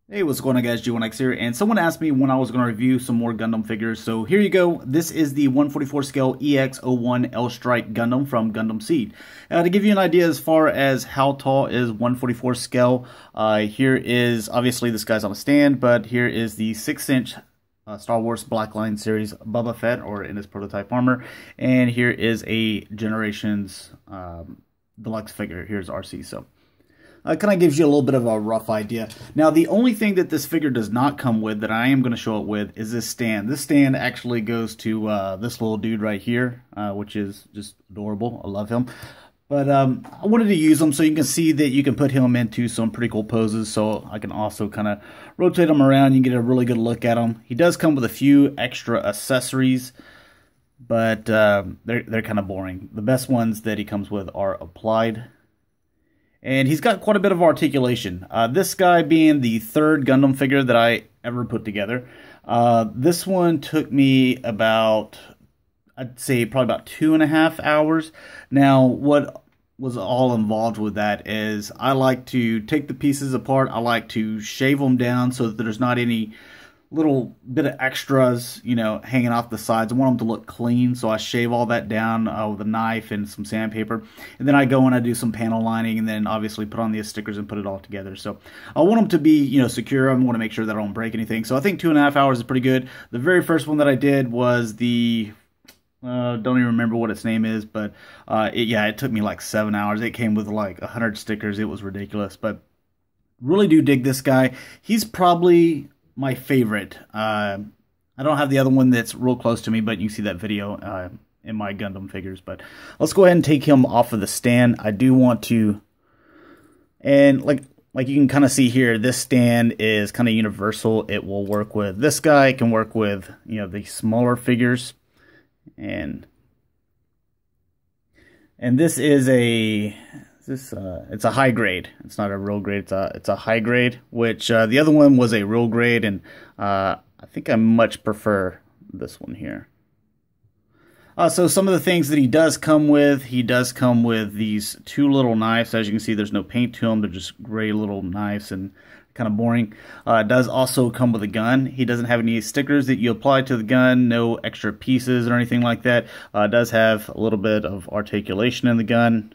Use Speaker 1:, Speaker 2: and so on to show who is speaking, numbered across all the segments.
Speaker 1: Hey, what's going on guys, G1X here, and someone asked me when I was going to review some more Gundam figures, so here you go. This is the 144 scale E-X01 L-Strike Gundam from Gundam Seed. To give you an idea as far as how tall is 144 scale, here is, obviously this guy's on a stand, but here is the 6-inch Star Wars Black Line series Boba Fett, or in his prototype armor, and here is a Generations deluxe figure. Here's RC, so kind of gives you a little bit of a rough idea. Now, the only thing that this figure does not come with, that I am going to show it with, is this stand. This stand actually goes to this little dude right here, which is just adorable. I love him. But I wanted to use him so you can see that you can put him into some pretty cool poses. So I can also kind of rotate him around. You can get a really good look at him. He does come with a few extra accessories, but they're kind of boring. The best ones that he comes with are applied. And he's got quite a bit of articulation. This guy being the third Gundam figure that I ever put together. This one took me about, I'd say probably about 2.5 hours. Now, what was all involved with that is I like to take the pieces apart. I like to shave them down so that there's not any little bit of extras, you know, hanging off the sides. I want them to look clean, so I shave all that down with a knife and some sandpaper, and then I go and I do some panel lining, and then obviously put on the stickers and put it all together. So I want them to be, you know, secure. I want to make sure that I don't break anything. So I think 2.5 hours is pretty good. The very first one that I did was the don't even remember what its name is, but it took me like 7 hours. It came with like 100 stickers. It was ridiculous, but really do dig this guy. He's probably my favorite. I don't have the other one that's real close to me, but you can see that video in my Gundam figures. But let's go ahead and take him off of the stand. I do want to, and like you can kind of see here, this stand is kind of universal. It will work with this guy. It can work with, you know, the smaller figures, and this is a it's a high grade. It's not a real grade. It's a high grade, which the other one was a real grade, and I think I much prefer this one here. So some of the things that he does come with these two little knives. As you can see, there's no paint to them. They're just gray little knives and kind of boring. It does also come with a gun. He doesn't have any stickers that you apply to the gun, no extra pieces or anything like that. It does have a little bit of articulation in the gun,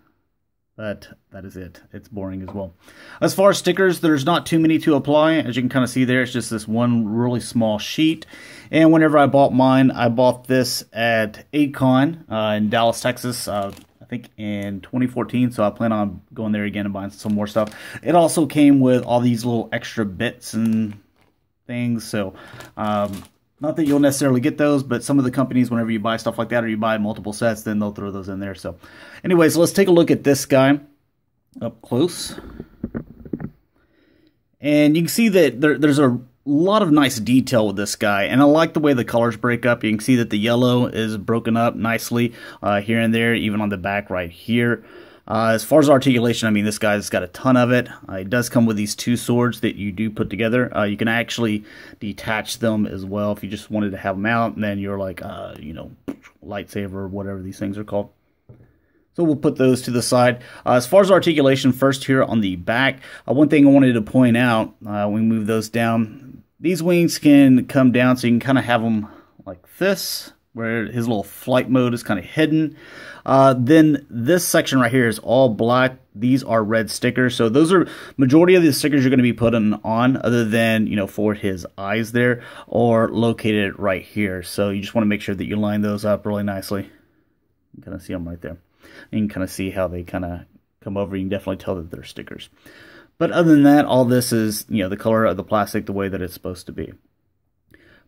Speaker 1: but that is it. It's boring as well. As far as stickers, there's not too many to apply. As you can kind of see there, it's just this one really small sheet. And whenever I bought mine, I bought this at A-Kon in Dallas, Texas, I think in 2014. So I plan on going there again and buying some more stuff. It also came with all these little extra bits and things. So not that you'll necessarily get those, but some of the companies, whenever you buy stuff like that or you buy multiple sets, then they'll throw those in there. So anyways, let's take a look at this guy up close. And you can see that there's a lot of nice detail with this guy, and I like the way the colors break up. You can see that the yellow is broken up nicely here and there, even on the back right here. As far as articulation, I mean, this guy's got a ton of it. It does come with these two swords that you do put together. You can actually detach them as well if you just wanted to have them out, and then you're like, you know, lightsaber or whatever these things are called. So we'll put those to the side. As far as articulation, first here on the back, one thing I wanted to point out, we move those down. These wings can come down, so you can kind of have them like this, where his little flight mode is kind of hidden. Then this section right here is all black. These are red stickers. So those are majority of the stickers you're going to be putting on, other than, you know, for his eyes there, or located right here. So you just want to make sure that you line those up really nicely. You can kind of see them right there. You can kind of see how they kind of come over. You can definitely tell that they're stickers. But other than that, all this is, you know, the color of the plastic the way that it's supposed to be.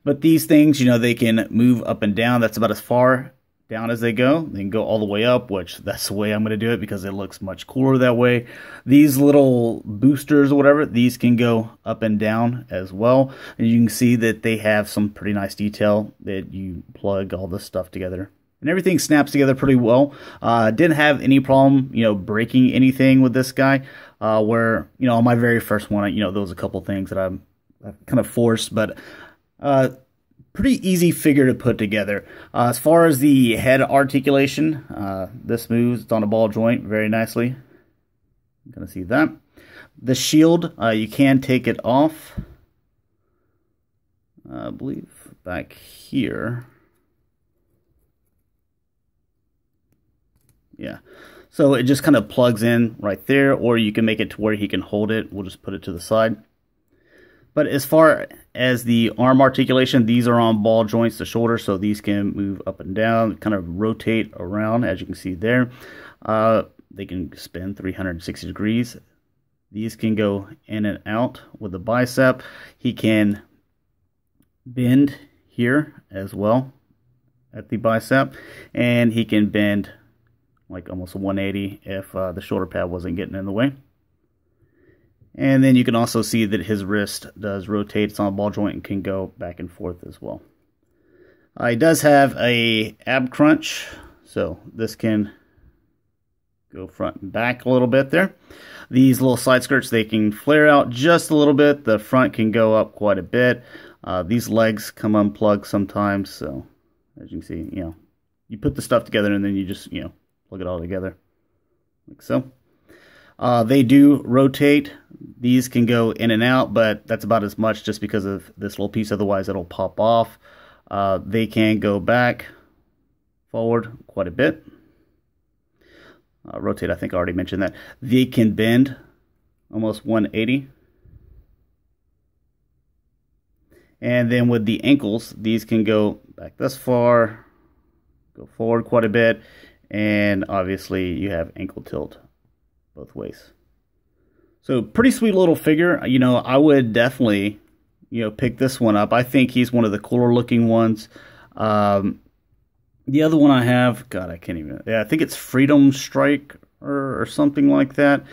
Speaker 1: But these things, you know, they can move up and down. That's about as far down as they go. They can go all the way up, which that's the way I'm going to do it because it looks much cooler that way. These little boosters or whatever, these can go up and down as well. And you can see that they have some pretty nice detail that you plug all this stuff together. And everything snaps together pretty well. Didn't have any problem, you know, breaking anything with this guy. Where, you know, on my very first one, you know, there was a couple things that I've kind of forced, but pretty easy figure to put together. As far as the head articulation, this moves. It's on a ball joint very nicely. You can see that. The shield, you can take it off. I believe back here. Yeah. So it just kind of plugs in right there, or you can make it to where he can hold it. We'll just put it to the side. But as far as the arm articulation, these are on ball joints, the shoulder, so these can move up and down, kind of rotate around, as you can see there. They can spin 360 degrees. These can go in and out with the bicep. He can bend here as well at the bicep, and he can bend like almost a 180 if the shoulder pad wasn't getting in the way. And then you can also see that his wrist does rotate. It's on a ball joint and can go back and forth as well. He does have a ab crunch, so this can go front and back a little bit there. These little side skirts, they can flare out just a little bit. The front can go up quite a bit. These legs come unplugged sometimes, so as you can see, you put the stuff together and then you just, plug it all together like so. They do rotate. These can go in and out, but that's about as much just because of this little piece. Otherwise, it'll pop off. They can go back, forward quite a bit. Rotate, I think I already mentioned that. They can bend almost 180. And then with the ankles, these can go back this far, go forward quite a bit, and obviously you have ankle tilt both ways. So pretty sweet little figure. I would definitely, pick this one up. I think he's one of the cooler looking ones. The other one I have, God, I can't even, I think it's Freedom Strike or something like that.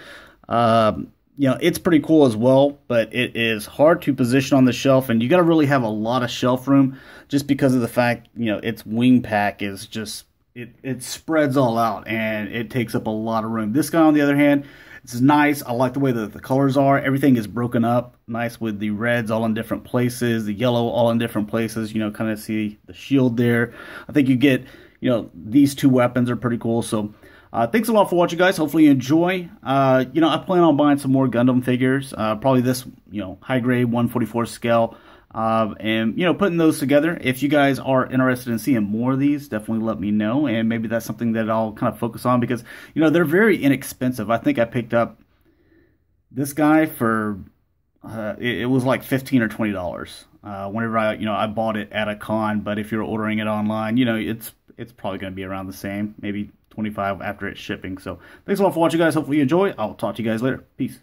Speaker 1: It's pretty cool as well, but it is hard to position on the shelf, and you got to really have a lot of shelf room just because of the fact, its wing pack is just, it spreads all out, and it takes up a lot of room. This guy, on the other hand, it's nice. I like the way that the colors are. Everything is broken up nice with the reds all in different places, the yellow all in different places. Kind of see the shield there. I think you get, these two weapons are pretty cool. So thanks a lot for watching, guys. Hopefully you enjoy. I plan on buying some more Gundam figures. Probably this, high grade 144 scale. And putting those together. If you guys are interested in seeing more of these, definitely let me know, and maybe that's something that I'll kind of focus on, because they're very inexpensive. I think I picked up this guy for it was like $15 or $20 whenever I bought it at a con. But if you're ordering it online, it's probably going to be around the same, maybe $25 after it's shipping. So thanks a lot for watching, guys. Hopefully you enjoy. I'll talk to you guys later. Peace.